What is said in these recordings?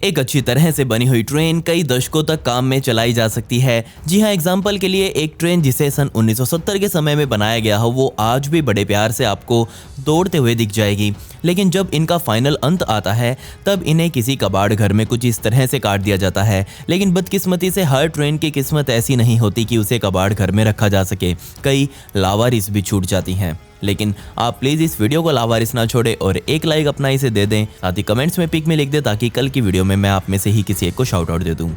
एक अच्छी तरह से बनी हुई ट्रेन कई दशकों तक काम में चलाई जा सकती है। जी हाँ, एग्जाम्पल के लिए एक ट्रेन जिसे सन 1970 के समय में बनाया गया हो वो आज भी बड़े प्यार से आपको दौड़ते हुए दिख जाएगी। लेकिन जब इनका फाइनल अंत आता है तब इन्हें किसी कबाड़ घर में कुछ इस तरह से काट दिया जाता है। लेकिन बदकिस्मती से हर ट्रेन की किस्मत ऐसी नहीं होती कि उसे कबाड़ घर में रखा जा सके, कई लावारिस भी छूट जाती हैं। लेकिन आप प्लीज़ इस वीडियो को लावारिस ना छोड़े और एक लाइक अपना इसे दे दें, साथ ही कमेंट्स में पिक में लिख दें ताकि कल की वीडियो में मैं आप में से ही किसी एक को शाउट आउट दे दूं।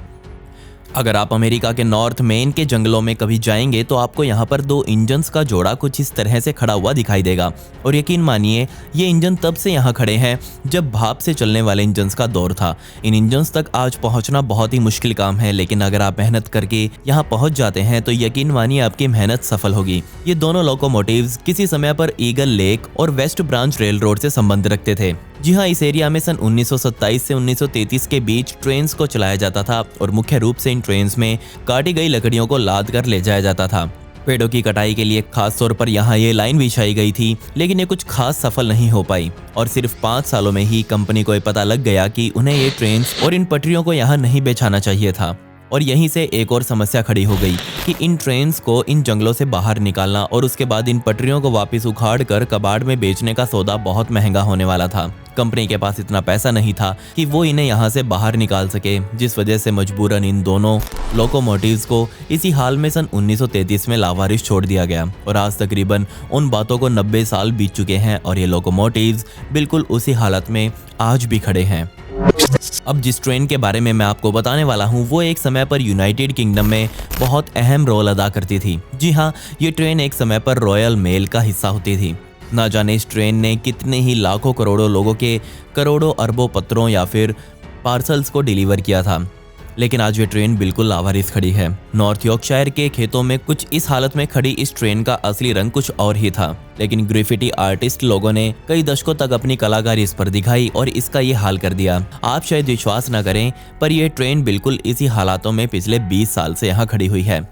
अगर आप अमेरिका के नॉर्थ मेन के जंगलों में कभी जाएंगे तो आपको यहाँ पर दो इंजन्स का जोड़ा कुछ इस तरह से खड़ा हुआ दिखाई देगा। और यकीन मानिए ये इंजन तब से यहाँ खड़े हैं जब भाप से चलने वाले इंजन्स का दौर था। इन इंजन्स तक आज पहुँचना बहुत ही मुश्किल काम है, लेकिन अगर आप मेहनत करके यहाँ पहुँच जाते हैं तो यकीन मानिए आपकी मेहनत सफल होगी। ये दोनों लोकोमोटिव्स किसी समय पर ईगल लेक और वेस्ट ब्रांच रेल रोड से संबंध रखते थे। जी हाँ, इस एरिया में सन 1927 से 1933 के बीच ट्रेन्स को चलाया जाता था और मुख्य रूप से इन ट्रेन्स में काटी गई लकड़ियों को लाद कर ले जाया जाता था। पेड़ों की कटाई के लिए खास तौर पर यहाँ ये लाइन बिछाई गई थी, लेकिन ये कुछ खास सफल नहीं हो पाई और सिर्फ 5 सालों में ही कंपनी को ये पता लग गया कि उन्हें ये ट्रेन्स और इन पटरियों को यहाँ नहीं बिछाना चाहिए था। और यहीं से एक और समस्या खड़ी हो गई कि इन ट्रेन्स को इन जंगलों से बाहर निकालना और उसके बाद इन पटरियों को वापस उखाड़ कर कबाड़ में बेचने का सौदा बहुत महंगा होने वाला था। कंपनी के पास इतना पैसा नहीं था कि वो इन्हें यहाँ से बाहर निकाल सके, जिस वजह से मजबूरन इन दोनों लोकोमोटिव्स को इसी हाल में सन 1933 में लावारिस छोड़ दिया गया। और आज तकरीबन उन बातों को 90 साल बीत चुके हैं और ये लोकोमोटिव्स बिल्कुल उसी हालत में आज भी खड़े हैं। अब जिस ट्रेन के बारे में मैं आपको बताने वाला हूँ वो एक समय पर यूनाइटेड किंगडम में बहुत अहम रोल अदा करती थी। जी हाँ, ये ट्रेन एक समय पर रॉयल मेल का हिस्सा होती थी। ना जाने इस ट्रेन ने कितने ही लाखों करोड़ों लोगों के करोड़ों अरबों पत्रों या फिर पार्सल्स को डिलीवर किया था, लेकिन आज ये ट्रेन बिल्कुल लावारिस खड़ी है। नॉर्थ यॉर्कशायर के खेतों में कुछ इस हालत में खड़ी इस ट्रेन का असली रंग कुछ और ही था, लेकिन ग्राफिटी आर्टिस्ट लोगों ने कई दशकों तक अपनी कलाकारी इस पर दिखाई और इसका ये हाल कर दिया। आप शायद विश्वास न करें, पर यह ट्रेन बिल्कुल इसी हालातों में पिछले 20 साल से यहाँ खड़ी हुई है।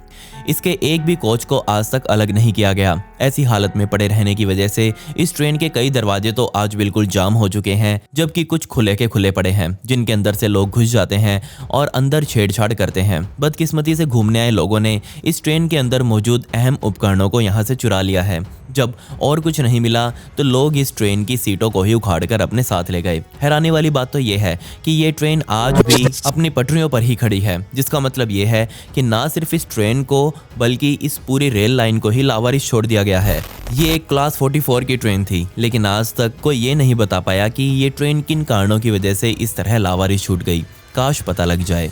इसके एक भी कोच को आज तक अलग नहीं किया गया। ऐसी हालत में पड़े रहने की वजह से इस ट्रेन के कई दरवाजे तो आज बिल्कुल जाम हो चुके हैं, जबकि कुछ खुले के खुले पड़े हैं जिनके अंदर से लोग घुस जाते हैं और अंदर छेड़छाड़ करते हैं। बदकिस्मती से घूमने आए लोगों ने इस ट्रेन के अंदर मौजूद अहम उपकरणों को यहाँ से चुरा लिया है। जब और कुछ नहीं मिला तो लोग इस ट्रेन की सीटों को ही उखाड़ कर अपने साथ ले गए। हैरानी वाली बात तो ये है कि ये ट्रेन आज भी अपनी पटरियों पर ही खड़ी है, जिसका मतलब ये है कि ना सिर्फ इस ट्रेन को बल्कि इस पूरी रेल लाइन को ही लावारिस छोड़ दिया गया है। ये एक क्लास 44 की ट्रेन थी, लेकिन आज तक कोई ये नहीं बता पाया कि ये ट्रेन किन कारणों की वजह से इस तरह लावारिस छूट गई। काश पता लग जाए।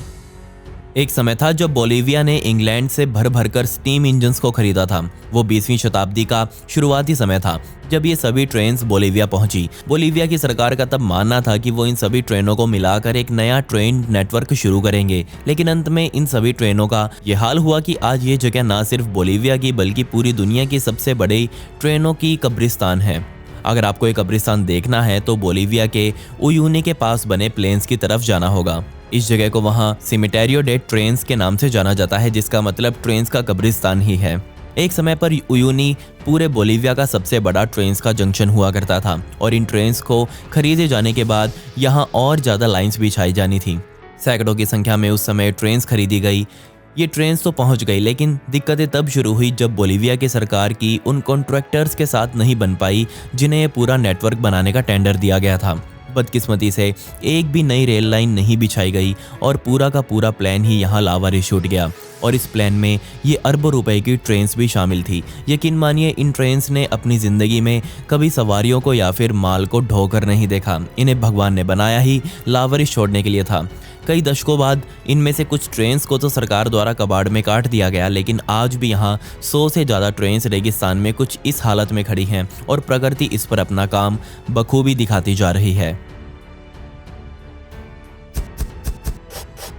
एक समय था जब बोलीविया ने इंग्लैंड से भर भर कर स्टीम इंजन्स को खरीदा था। वो 20वीं शताब्दी का शुरुआती समय था जब ये सभी ट्रेन्स बोलीविया पहुंची। बोलीविया की सरकार का तब मानना था कि वो इन सभी ट्रेनों को मिलाकर एक नया ट्रेन नेटवर्क शुरू करेंगे, लेकिन अंत में इन सभी ट्रेनों का ये हाल हुआ कि आज ये जगह ना सिर्फ बोलीविया की बल्कि पूरी दुनिया की सबसे बड़ी ट्रेनों की कब्रिस्तान है। अगर आपको एक कब्रिस्तान देखना है तो बोलीविया के उयूनी के पास बने प्लेन्स की तरफ जाना होगा। इस जगह को वहाँ सिमेटेरियो डे ट्रेन्स के नाम से जाना जाता है, जिसका मतलब ट्रेन्स का कब्रिस्तान ही है। एक समय पर उयूनी पूरे बोलीविया का सबसे बड़ा ट्रेन्स का जंक्शन हुआ करता था और इन ट्रेन्स को खरीदे जाने के बाद यहाँ और ज़्यादा लाइन्स बिछाई जानी थी। सैकड़ों की संख्या में उस समय ट्रेन्स खरीदी गई। ये ट्रेन्स तो पहुंच गई, लेकिन दिक्कतें तब शुरू हुई जब बोलीविया की सरकार की उन कॉन्ट्रैक्टर्स के साथ नहीं बन पाई जिन्हें ये पूरा नेटवर्क बनाने का टेंडर दिया गया था। बदकिस्मती से एक भी नई रेल लाइन नहीं बिछाई गई और पूरा का पूरा प्लान ही यहाँ लावारिस छूट गया। और इस प्लान में ये अरबों रुपए की ट्रेन्स भी शामिल थी। यकीन मानिए इन ट्रेन्स ने अपनी ज़िंदगी में कभी सवारियों को या फिर माल को ढोकर नहीं देखा। इन्हें भगवान ने बनाया ही लावारिस छोड़ने के लिए था। कई दशकों बाद इनमें से कुछ ट्रेन्स को तो सरकार द्वारा कबाड़ में काट दिया गया, लेकिन आज भी यहाँ 100 से ज़्यादा ट्रेन्स रेगिस्तान में कुछ इस हालत में खड़ी हैं और प्रकृति इस पर अपना काम बखूबी दिखाती जा रही है।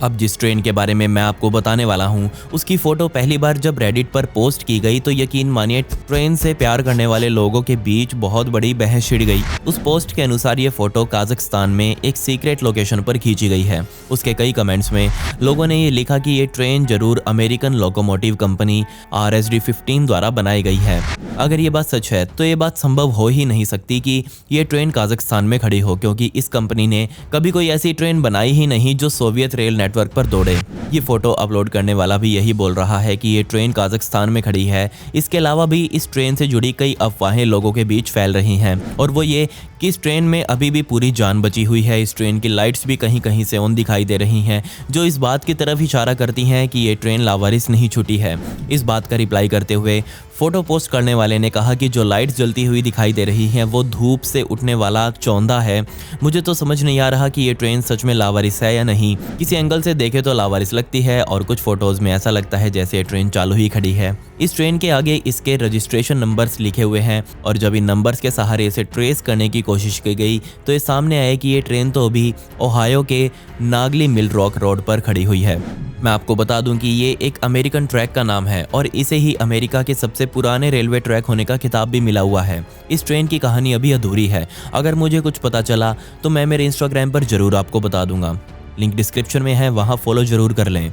अब जिस ट्रेन के बारे में मैं आपको बताने वाला हूँ उसकी फोटो पहली बार जब रेडिट पर पोस्ट की गई तो यकीन मानिए ट्रेन से प्यार करने वाले लोगों के बीच बहुत बड़ी बहस छिड़ गई। उस पोस्ट के अनुसार ये फोटो काजाख्स्तान में एक सीक्रेट लोकेशन पर खींची गई है। उसके कई कमेंट्स में लोगों ने ये लिखा कि ये ट्रेन जरूर अमेरिकन लोकोमोटिव कंपनी RSD-15 द्वारा बनाई गई है। अगर ये बात सच है तो ये बात संभव हो ही नहीं सकती कि ये ट्रेन काजाख्स्तान में खड़ी हो, क्योंकि इस कंपनी ने कभी कोई ऐसी ट्रेन बनाई ही नहीं जो सोवियत रेल नेटवर्क पर दौड़े। ये फोटो अपलोड करने वाला भी यही बोल रहा है कि ये ट्रेन काजाख्स्तान में खड़ी है। इसके अलावा भी इस ट्रेन से जुड़ी कई अफवाहें लोगों के बीच फैल रही हैं, और वो ये कि इस ट्रेन में अभी भी पूरी जान बची हुई है। इस ट्रेन की लाइट्स भी कहीं कहीं से ऑन दिखाई दे रही हैं, जो इस बात की तरफ इशारा करती हैं कि ये ट्रेन लावारिस नहीं छूटी है। इस बात का रिप्लाई करते हुए फोटो पोस्ट करने वाले ने कहा कि जो लाइट्स जलती हुई दिखाई दे रही हैं वो धूप से उठने वाला चौंधा है। मुझे तो समझ नहीं आ रहा कि ये ट्रेन सच में लावारिस है या नहीं। किसी एंगल से देखे तो लावारिस लगती है और कुछ फोटोज में ऐसा लगता है जैसे ये ट्रेन चालू ही खड़ी है। इस ट्रेन के आगे इसके रजिस्ट्रेशन नंबर्स लिखे हुए हैं, और जब इन नंबर्स के सहारे इसे ट्रेस करने की कोशिश की गई तो ये सामने आया कि ये ट्रेन तो अभी ओहायो के नागली मिल रॉक रोड पर खड़ी हुई है। मैं आपको बता दूं कि ये एक अमेरिकन ट्रैक का नाम है और इसे ही अमेरिका के सबसे पुराने रेलवे ट्रैक होने का खिताब भी मिला हुआ है। इस ट्रेन की कहानी अभी अधूरी है। अगर मुझे कुछ पता चला तो मैं मेरे इंस्टाग्राम पर जरूर आपको बता दूंगा। लिंक डिस्क्रिप्शन में है, वहाँ फॉलो जरूर कर लें।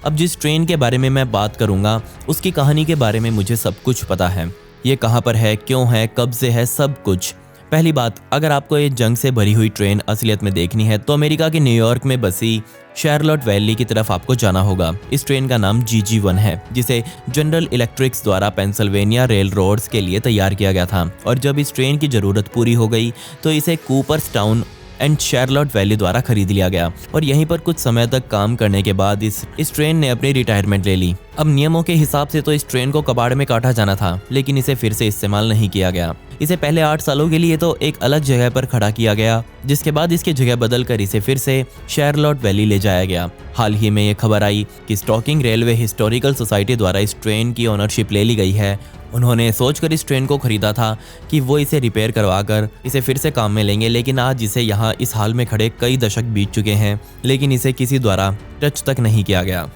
अब जिस ट्रेन के बारे में मैं बात करूंगा उसकी कहानी के बारे में मुझे सब कुछ पता है। ये कहाँ पर है, क्यों है, कब से है, सब कुछ। पहली बात, अगर आपको ये जंग से भरी हुई ट्रेन असलियत में देखनी है तो अमेरिका के न्यूयॉर्क में बसी शार्लोट वैली की तरफ आपको जाना होगा। इस ट्रेन का नाम GG1 है, जिसे जनरल इलेक्ट्रिक्स द्वारा पेंसिल्वेनिया रेल रोड्स के लिए तैयार किया गया था, और जब इस ट्रेन की ज़रूरत पूरी हो गई तो इसे कूपर्सटाउन एंड शार्लोट वैली द्वारा खरीद लिया गया, और यहीं पर कुछ समय तक काम करने के बाद इस ट्रेन ने अपनी रिटायरमेंट ले ली। अब नियमों के हिसाब से तो इस ट्रेन को कबाड़ में काटा जाना था, लेकिन इसे फिर से इस्तेमाल नहीं किया गया। इसे पहले 8 सालों के लिए तो एक अलग जगह पर खड़ा किया गया, जिसके बाद इसकी जगह बदलकर इसे फिर से शार्लोट वैली ले जाया गया। हाल ही में ये खबर आई कि स्टॉकिंग रेलवे हिस्टोरिकल सोसाइटी द्वारा इस ट्रेन की ओनरशिप ले ली गई है। उन्होंने सोचकर इस ट्रेन को खरीदा था कि वो इसे रिपेयर करवाकर इसे फिर से काम में लेंगे, लेकिन आज इसे यहाँ इस हाल में खड़े कई दशक बीत चुके हैं, लेकिन इसे किसी द्वारा टच तक नहीं किया गया।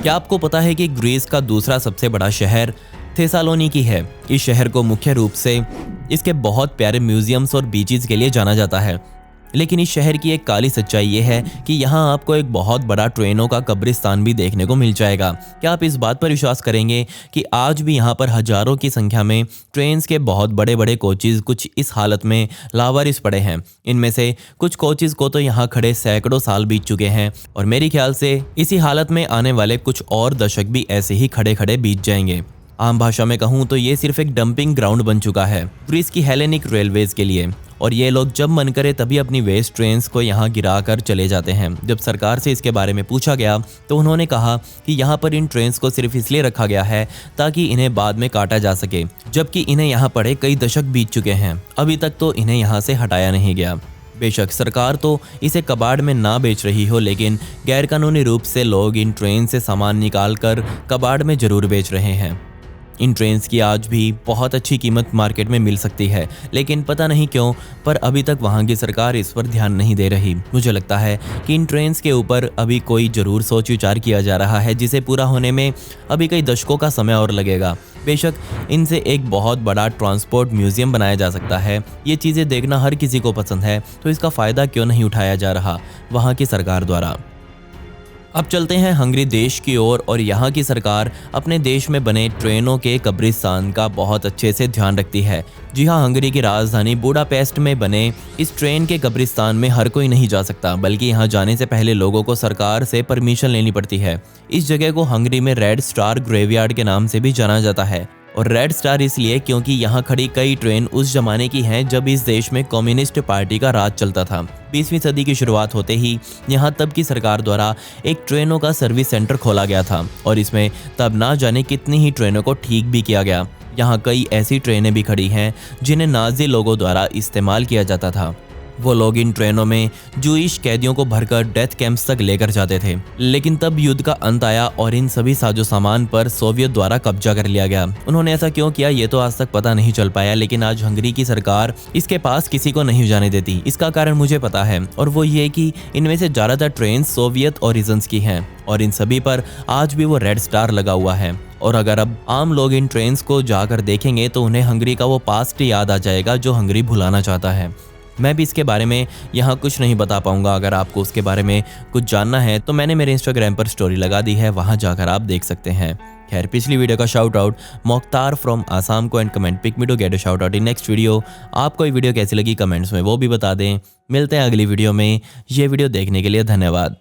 क्या आपको पता है कि ग्रीस का दूसरा सबसे बड़ा शहर थेसालोनिकी है? इस शहर को मुख्य रूप से इसके बहुत प्यारे म्यूजियम्स और बीचेस के लिए जाना जाता है, लेकिन इस शहर की एक काली सच्चाई ये है कि यहाँ आपको एक बहुत बड़ा ट्रेनों का कब्रिस्तान भी देखने को मिल जाएगा। क्या आप इस बात पर विश्वास करेंगे कि आज भी यहाँ पर हजारों की संख्या में ट्रेन्स के बहुत बड़े बड़े कोचेज़ कुछ इस हालत में लावारिस पड़े हैं। इनमें से कुछ कोचेज़ को तो यहाँ खड़े सैकड़ों साल बीत चुके हैं, और मेरे ख्याल से इसी हालत में आने वाले कुछ और दशक भी ऐसे ही खड़े खड़े बीत जाएंगे। आम भाषा में कहूँ तो ये सिर्फ एक डंपिंग ग्राउंड बन चुका है ग्रीस की हेलेनिक रेलवेज के लिए, और ये लोग जब मन करे तभी अपनी वेस्ट ट्रेन्स को यहाँ गिरा कर चले जाते हैं। जब सरकार से इसके बारे में पूछा गया तो उन्होंने कहा कि यहाँ पर इन ट्रेन्स को सिर्फ इसलिए रखा गया है ताकि इन्हें बाद में काटा जा सके, जबकि इन्हें यहाँ पड़े कई दशक बीत चुके हैं, अभी तक तो इन्हें यहाँ से हटाया नहीं गया। बेशक सरकार तो इसे कबाड़ में ना बेच रही हो, लेकिन गैरकानूनी रूप से लोग इन ट्रेन से सामान निकाल कर कबाड़ में ज़रूर बेच रहे हैं। इन ट्रेन्स की आज भी बहुत अच्छी कीमत मार्केट में मिल सकती है, लेकिन पता नहीं क्यों पर अभी तक वहाँ की सरकार इस पर ध्यान नहीं दे रही। मुझे लगता है कि इन ट्रेन्स के ऊपर अभी कोई ज़रूर सोच विचार किया जा रहा है, जिसे पूरा होने में अभी कई दशकों का समय और लगेगा। बेशक इनसे एक बहुत बड़ा ट्रांसपोर्ट म्यूजियम बनाया जा सकता है। ये चीज़ें देखना हर किसी को पसंद है, तो इसका फ़ायदा क्यों नहीं उठाया जा रहा वहाँ की सरकार द्वारा। अब चलते हैं हंगरी देश की ओर, और यहाँ की सरकार अपने देश में बने ट्रेनों के कब्रिस्तान का बहुत अच्छे से ध्यान रखती है। जी हाँ, हंगरी की राजधानी बुडापेस्ट में बने इस ट्रेन के कब्रिस्तान में हर कोई नहीं जा सकता, बल्कि यहाँ जाने से पहले लोगों को सरकार से परमिशन लेनी पड़ती है। इस जगह को हंगरी में रेड स्टार ग्रेवयार्ड के नाम से भी जाना जाता है, और रेड स्टार इसलिए क्योंकि यहाँ खड़ी कई ट्रेन उस जमाने की हैं जब इस देश में कम्युनिस्ट पार्टी का राज चलता था। 20वीं सदी की शुरुआत होते ही यहाँ तब की सरकार द्वारा एक ट्रेनों का सर्विस सेंटर खोला गया था, और इसमें तब ना जाने कितनी ही ट्रेनों को ठीक भी किया गया। यहाँ कई ऐसी ट्रेनें भी खड़ी हैं जिन्हें नाजी लोगों द्वारा इस्तेमाल किया जाता था। वो लोग इन ट्रेनों में जूइश कैदियों को भरकर डेथ कैंप्स तक लेकर जाते थे। लेकिन तब युद्ध का अंत आया और इन सभी साजो सामान पर सोवियत द्वारा कब्जा कर लिया गया। उन्होंने ऐसा क्यों किया ये तो आज तक पता नहीं चल पाया, लेकिन आज हंगरी की सरकार इसके पास किसी को नहीं जाने देती। इसका कारण मुझे पता है, और वो ये कि इनमें से ज्यादातर ट्रेन सोवियत ओरिजिन्स की हैं और इन सभी पर आज भी वो रेड स्टार लगा हुआ है। और अगर अब आम लोग इन ट्रेन्स को जाकर देखेंगे तो उन्हें हंगरी का वो पास्ट याद आ जाएगा जो हंगरी भुलाना चाहता है। मैं भी इसके बारे में यहाँ कुछ नहीं बता पाऊंगा। अगर आपको उसके बारे में कुछ जानना है तो मैंने मेरे इंस्टाग्राम पर स्टोरी लगा दी है, वहाँ जाकर आप देख सकते हैं। खैर, पिछली वीडियो का shout out Mokhtar from Assam को and comment pick me to get a shout out in next video. आपको ये वीडियो कैसी लगी कमेंट्स में वो भी बता दें। मिलते हैं अगली वीडियो में। ये वीडियो देखने के लिए धन्यवाद।